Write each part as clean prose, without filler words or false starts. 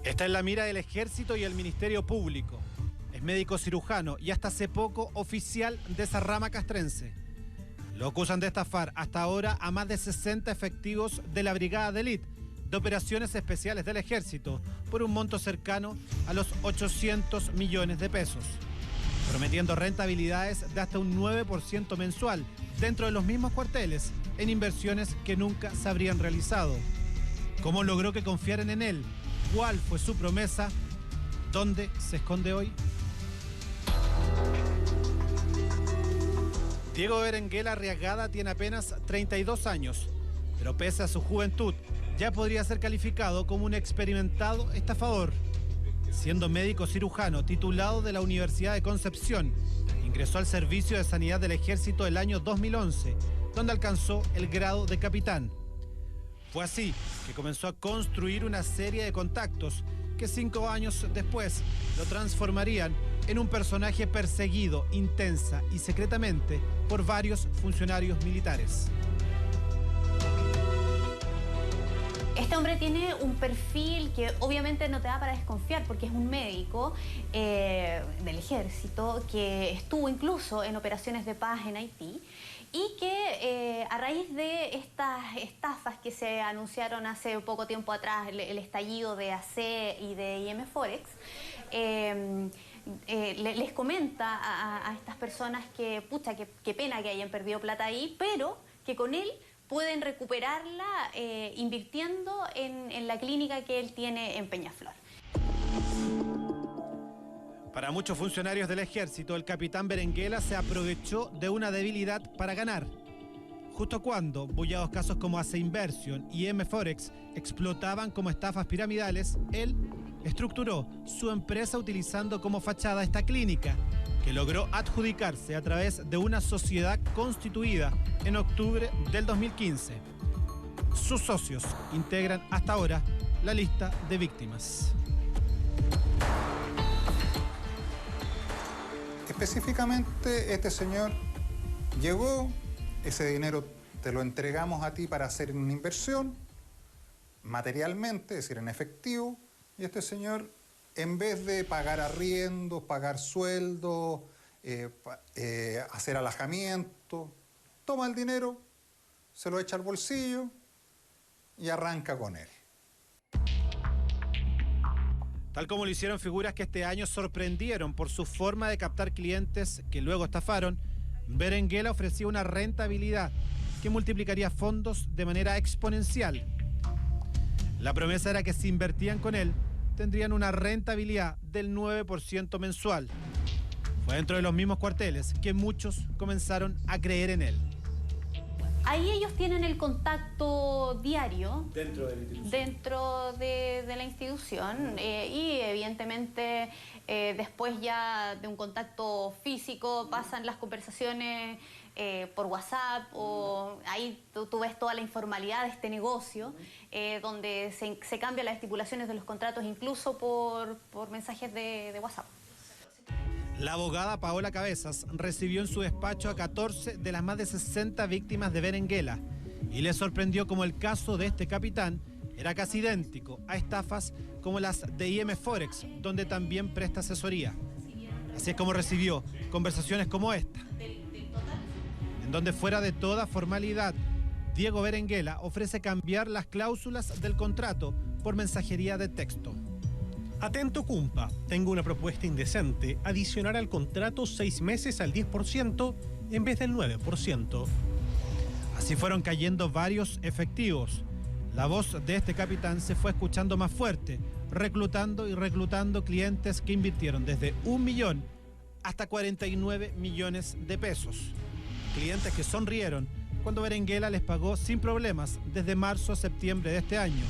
Está en la mira del Ejército y el Ministerio Público. Es médico cirujano y hasta hace poco oficial de esa rama castrense. Lo acusan de estafar hasta ahora a más de 60 efectivos de la Brigada de Elite de Operaciones Especiales del Ejército por un monto cercano a los 800 millones de pesos, prometiendo rentabilidades de hasta un 9% mensual dentro de los mismos cuarteles en inversiones que nunca se habrían realizado. ¿Cómo logró que confiaran en él? ¿Cuál fue su promesa? ¿Dónde se esconde hoy? Diego Berenguela Arriagada tiene apenas 32 años, pero pese a su juventud, ya podría ser calificado como un experimentado estafador. Siendo médico cirujano titulado de la Universidad de Concepción, ingresó al Servicio de Sanidad del Ejército el año 2011, donde alcanzó el grado de capitán. Fue así que comenzó a construir una serie de contactos que 5 años después lo transformarían en un personaje perseguido intensa y secretamente por varios funcionarios militares. Este hombre tiene un perfil que obviamente no te da para desconfiar porque es un médico del ejército que estuvo incluso en operaciones de paz en Haití y que a raíz de estas estafas que se anunciaron hace poco tiempo atrás, el estallido de AC y de IM Forex, les comenta a estas personas que, pucha, qué pena que hayan perdido plata ahí, pero que con él pueden recuperarla invirtiendo en la clínica que él tiene en Peñaflor. Para muchos funcionarios del Ejército, el capitán Berenguela se aprovechó de una debilidad para ganar. Justo cuando bullados casos como AC Inversion y M Forex explotaban como estafas piramidales, él estructuró su empresa utilizando como fachada esta clínica, que logró adjudicarse a través de una sociedad constituida en octubre del 2015. Sus socios integran hasta ahora la lista de víctimas. Específicamente, este señor llegó, ese dinero te lo entregamos a ti para hacer una inversión, materialmente, es decir, en efectivo, y este señor, en vez de pagar arriendos, pagar sueldos, hacer alojamiento, toma el dinero, se lo echa al bolsillo y arranca con él. Tal como lo hicieron figuras que este año sorprendieron por su forma de captar clientes que luego estafaron, Berenguela ofrecía una rentabilidad que multiplicaría fondos de manera exponencial. La promesa era que si invertían con él, tendrían una rentabilidad del 9% mensual. Fue dentro de los mismos cuarteles que muchos comenzaron a creer en él. Ahí ellos tienen el contacto diario Dentro de la institución. Dentro de la institución y evidentemente después ya de un contacto físico pasan las conversaciones por WhatsApp o ahí tú ves toda la informalidad de este negocio donde se cambian las estipulaciones de los contratos incluso por mensajes de WhatsApp. La abogada Paola Cabezas recibió en su despacho a 14 de las más de 60 víctimas de Berenguela y le sorprendió como el caso de este capitán era casi idéntico a estafas como las de IM Forex, donde también presta asesoría. Así es como recibió conversaciones como esta, en donde fuera de toda formalidad, Diego Berenguela ofrece cambiar las cláusulas del contrato por mensajería de texto. Atento cumpa, tengo una propuesta indecente, adicionar al contrato 6 meses al 10% en vez del 9%. Así fueron cayendo varios efectivos. La voz de este capitán se fue escuchando más fuerte, reclutando y reclutando clientes que invirtieron desde 1 millón hasta 49 millones de pesos. Clientes que sonrieron cuando Berenguela les pagó sin problemas desde marzo a septiembre de este año,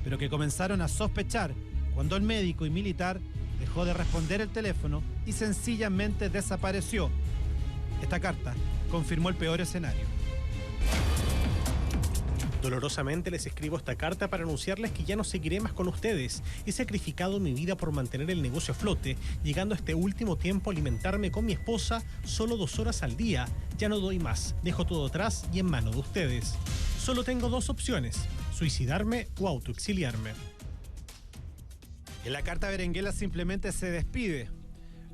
pero que comenzaron a sospechar cuando el médico y militar dejó de responder el teléfono y sencillamente desapareció. Esta carta confirmó el peor escenario. Dolorosamente les escribo esta carta para anunciarles que ya no seguiré más con ustedes. He sacrificado mi vida por mantener el negocio a flote, llegando a este último tiempo a alimentarme con mi esposa solo 2 horas al día. Ya no doy más, dejo todo atrás y en manos de ustedes. Solo tengo 2 opciones, suicidarme o autoexiliarme. En la carta Berenguela simplemente se despide.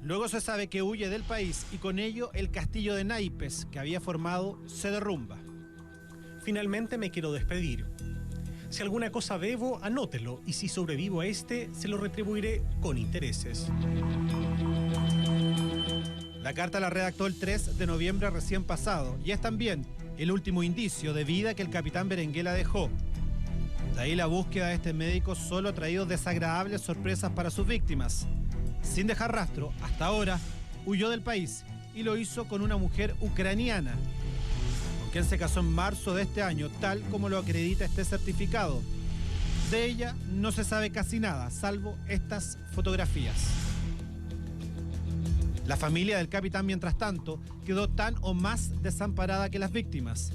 Luego se sabe que huye del país y con ello el castillo de naipes que había formado se derrumba. Finalmente me quiero despedir. Si alguna cosa debo, anótelo, y si sobrevivo a este, se lo retribuiré con intereses. La carta la redactó el 3 de noviembre recién pasado y es también el último indicio de vida que el capitán Berenguela dejó. De ahí la búsqueda de este médico solo ha traído desagradables sorpresas para sus víctimas. Sin dejar rastro, hasta ahora, huyó del país y lo hizo con una mujer ucraniana, con quien se casó en marzo de este año, tal como lo acredita este certificado. De ella no se sabe casi nada, salvo estas fotografías. La familia del capitán, mientras tanto, quedó tan o más desamparada que las víctimas.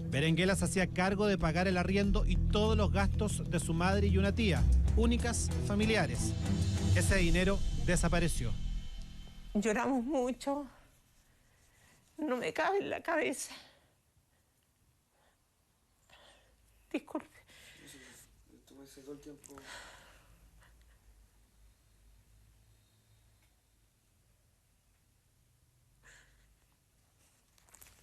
Berenguela se hacía cargo de pagar el arriendo y todos los gastos de su madre y una tía, únicas familiares. Ese dinero desapareció. Lloramos mucho. No me cabe en la cabeza. Disculpe. Todo el tiempo.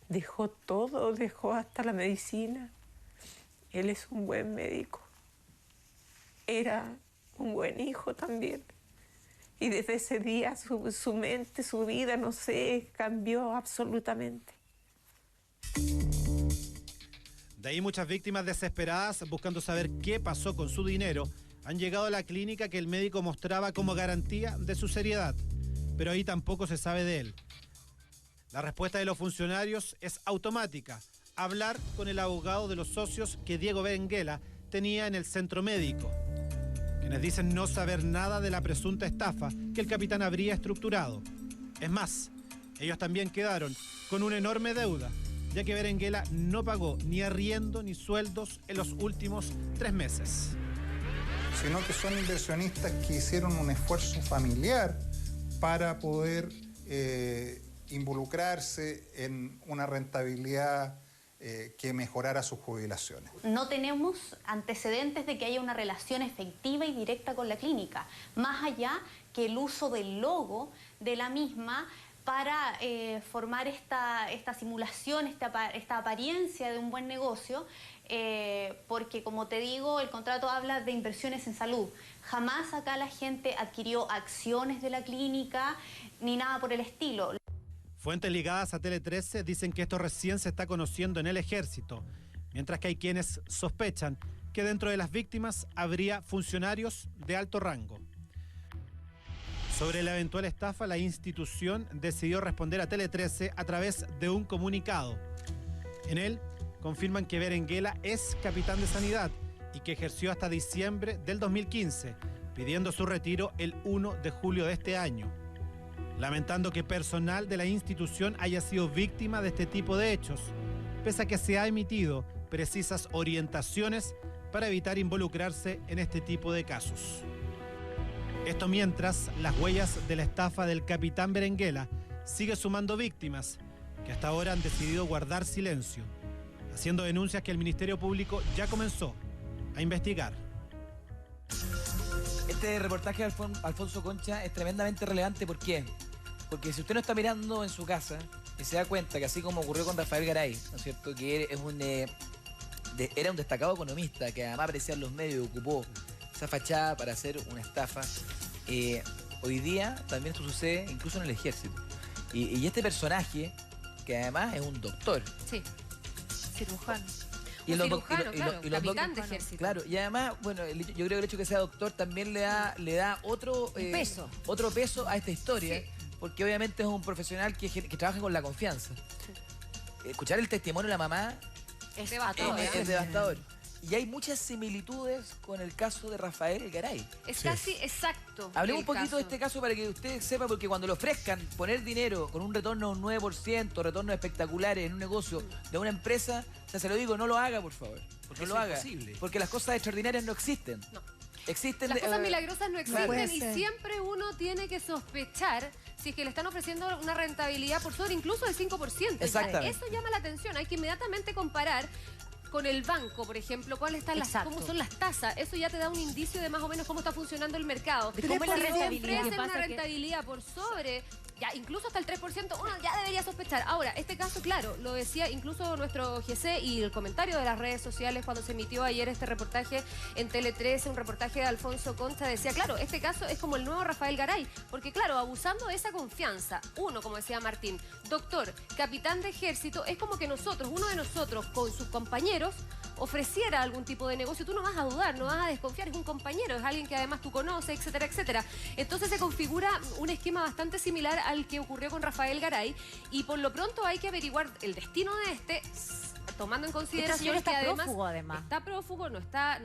Dejó todo, dejó hasta la medicina. Él es un buen médico. Era un buen hijo también. Y desde ese día su mente, su vida, no sé, cambió absolutamente. De ahí muchas víctimas desesperadas, buscando saber qué pasó con su dinero, han llegado a la clínica que el médico mostraba como garantía de su seriedad. Pero ahí tampoco se sabe de él. La respuesta de los funcionarios es automática: hablar con el abogado de los socios que Diego Berenguela tenía en el centro médico, quienes dicen no saber nada de la presunta estafa que el capitán habría estructurado. Es más, ellos también quedaron con una enorme deuda, ya que Berenguela no pagó ni arriendo ni sueldos en los últimos 3 meses. Sino que son inversionistas que hicieron un esfuerzo familiar para poder involucrarse en una rentabilidad que mejorara sus jubilaciones. No tenemos antecedentes de que haya una relación efectiva y directa con la clínica, más allá que el uso del logo de la misma para formar esta simulación, esta apariencia de un buen negocio, porque como te digo, el contrato habla de inversiones en salud. Jamás acá la gente adquirió acciones de la clínica ni nada por el estilo. Fuentes ligadas a Tele 13 dicen que esto recién se está conociendo en el ejército, mientras que hay quienes sospechan que dentro de las víctimas habría funcionarios de alto rango. Sobre la eventual estafa, la institución decidió responder a Tele 13 a través de un comunicado. En él confirman que Berenguela es capitán de Sanidad y que ejerció hasta diciembre del 2015, pidiendo su retiro el 1 de julio de este año. Lamentando que personal de la institución haya sido víctima de este tipo de hechos, pese a que se ha emitido precisas orientaciones para evitar involucrarse en este tipo de casos. Esto mientras las huellas de la estafa del capitán Berenguela sigue sumando víctimas que hasta ahora han decidido guardar silencio, haciendo denuncias que el Ministerio Público ya comenzó a investigar. Este reportaje de Alfonso Concha es tremendamente relevante. ¿Por qué? Porque si usted no está mirando en su casa y se da cuenta que así como ocurrió con Rafael Garay, ¿no es cierto?, que era un destacado economista que además aparecía en los medios y ocupó esa fachada para hacer una estafa, hoy día también esto sucede incluso en el ejército. Y este personaje, que además es un doctor. Sí, cirujano. Y un cirujano, claro, capitán de ejército. Claro, y además, bueno, yo creo que el hecho de que sea doctor también le da otro peso a esta historia, sí, porque obviamente es un profesional que trabaja con la confianza. Sí. Escuchar el testimonio de la mamá es devastador. Es devastador. Y hay muchas similitudes con el caso de Rafael Garay. Es casi exacto. Hablemos un poquito de este caso para que usted sepa, porque cuando le ofrezcan poner dinero con un retorno de un 9%, retornos espectaculares en un negocio de una empresa, o sea, se lo digo, no lo haga, por favor. Porque no lo haga. Imposible. Porque las cosas extraordinarias no existen. No. Las cosas milagrosas no existen, claro, y siempre uno tiene que sospechar si es que le están ofreciendo una rentabilidad por sobre incluso del 5%. Exactamente. Eso llama la atención. Hay que inmediatamente comparar con el banco, por ejemplo, cómo son las tasas. Eso ya te da un indicio de más o menos cómo está funcionando el mercado. De cómo es la rentabilidad. Ofrecen una rentabilidad por sobre, ya incluso hasta el 3%, uno ya debería sospechar. Ahora, este caso, claro, lo decía incluso nuestro GC y el comentario de las redes sociales cuando se emitió ayer este reportaje en Tele 13, un reportaje de Alfonso Concha, decía, claro, este caso es como el nuevo Rafael Garay, porque claro, abusando de esa confianza, uno, como decía Martín, doctor, capitán de ejército, es como que uno de nosotros, con sus compañeros, ofreciera algún tipo de negocio, tú no vas a dudar, no vas a desconfiar, es un compañero, es alguien que además tú conoces, etcétera, etcétera. Entonces se configura un esquema bastante similar al que ocurrió con Rafael Garay y por lo pronto hay que averiguar el destino de tomando en consideración está que además está prófugo, no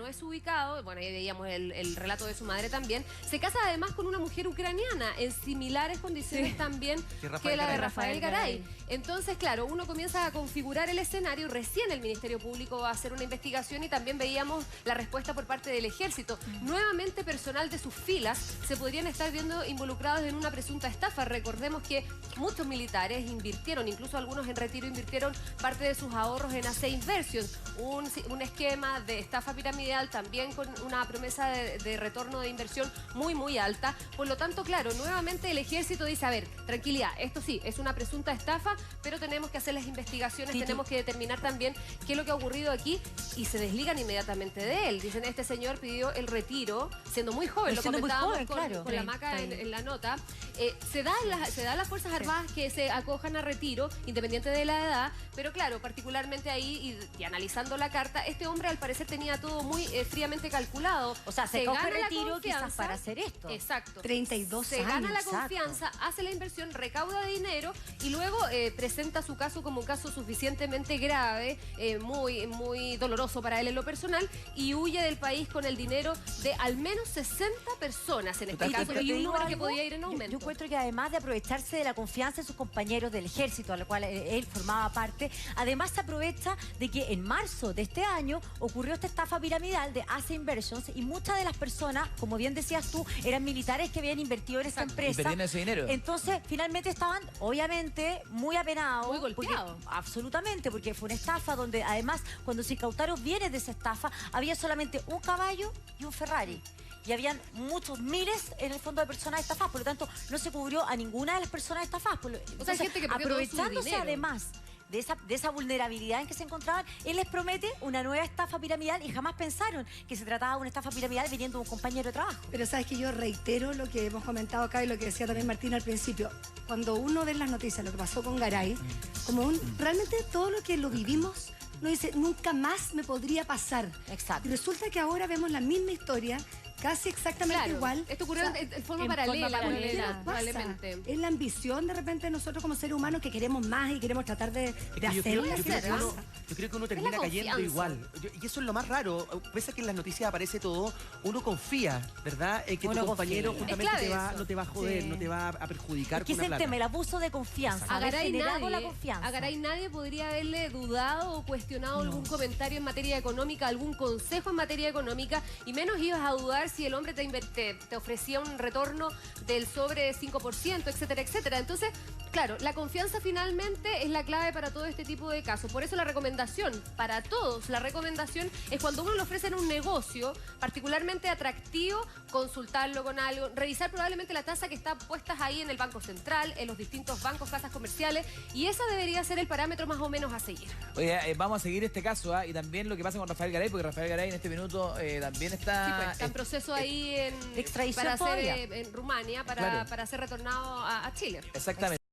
es ubicado, bueno, ahí veíamos el relato de su madre también, se casa además con una mujer ucraniana en similares condiciones también que la de Rafael Garay. Entonces, claro, uno comienza a configurar el escenario, recién el Ministerio Público va a hacer una investigación y también veíamos la respuesta por parte del Ejército. Nuevamente personal de sus filas se podrían estar viendo involucrados en una presunta estafa. Recordemos que muchos militares invirtieron, incluso algunos en retiro invirtieron parte de sus ahorros en AC Inversions, un esquema de estafa piramidal también con una promesa de retorno de inversión muy, muy alta. Por lo tanto, claro, nuevamente el Ejército dice, a ver, tranquilidad, esto sí, es una presunta estafa, pero tenemos que hacer las investigaciones, tenemos que determinar también qué es lo que ha ocurrido aquí y se desligan inmediatamente de él. Dicen, este señor pidió el retiro, siendo muy joven, lo comentábamos con la Maca en la nota. Se dan las Fuerzas Armadas que se acojan a retiro, independiente de la edad, pero claro, particularmente ahí y analizando la carta, este hombre al parecer tenía todo muy fríamente calculado. O sea, se coge retiro quizás para hacer esto. Exacto. 32 años. Se gana la confianza, hace la inversión, recauda dinero y luego presenta su caso como un caso suficientemente grave, muy, muy doloroso para él en lo personal y huye del país con el dinero de al menos 60 personas en este caso y un número que podía ir en aumento. Yo encuentro que además de aprovecharse de la confianza de sus compañeros del Ejército, a lo cual él formaba parte, además se aprovecha de que en marzo de este año ocurrió esta estafa piramidal de AC Inversions y muchas de las personas, como bien decías tú, eran militares que habían invertido en esta empresa. Y perdieron ese dinero. Entonces, finalmente estaban, obviamente, muy apenados. Muy golpeados. Absolutamente, porque fue una estafa donde además, cuando se incautaron bienes de esa estafa, había solamente un caballo y un Ferrari. Y habían muchos miles en el fondo de personas estafadas, por lo tanto no se cubrió a ninguna de las personas estafadas. O sea, hay gente que perdió todo su aprovechándose dinero. Además de esa vulnerabilidad en que se encontraban, él les promete una nueva estafa piramidal y jamás pensaron que se trataba de una estafa piramidal viniendo de un compañero de trabajo. Pero sabes que yo reitero lo que hemos comentado acá y lo que decía también Martín al principio. Cuando uno ve en las noticias lo que pasó con Garay, realmente todo lo que lo vivimos, uno dice, nunca más me podría pasar. Exacto. Y resulta que ahora vemos la misma historia, casi exactamente igual. Esto ocurrió en forma paralela, probablemente. Es la ambición de repente de nosotros como seres humanos que queremos más y queremos tratar de hacerlo. Yo creo que uno termina cayendo igual. Y eso es lo más raro. Pese a que en las noticias aparece todo, uno confía, ¿verdad? En que tu compañero justamente no te va a joder, no te va a perjudicar. ¿Qué es el tema? El abuso de confianza. A Garay nadie nadie podría haberle dudado o cuestionado algún comentario en materia económica, algún consejo en materia económica, y menos ibas a dudar si el hombre te ofrecía un retorno del sobre 5%, etcétera, etcétera. Entonces, claro, la confianza finalmente es la clave para todo este tipo de casos. Por eso la recomendación, para todos, la recomendación es cuando uno le ofrece un negocio particularmente atractivo, consultarlo con algo, revisar probablemente la tasa que está puesta ahí en el Banco Central, en los distintos bancos, casas comerciales, y ese debería ser el parámetro más o menos a seguir. Oye, vamos a seguir este caso y también lo que pasa con Rafael Garay, porque Rafael Garay en este minuto también está... está en proceso ahí extradición en Rumania para ser retornado a Chile. Exactamente.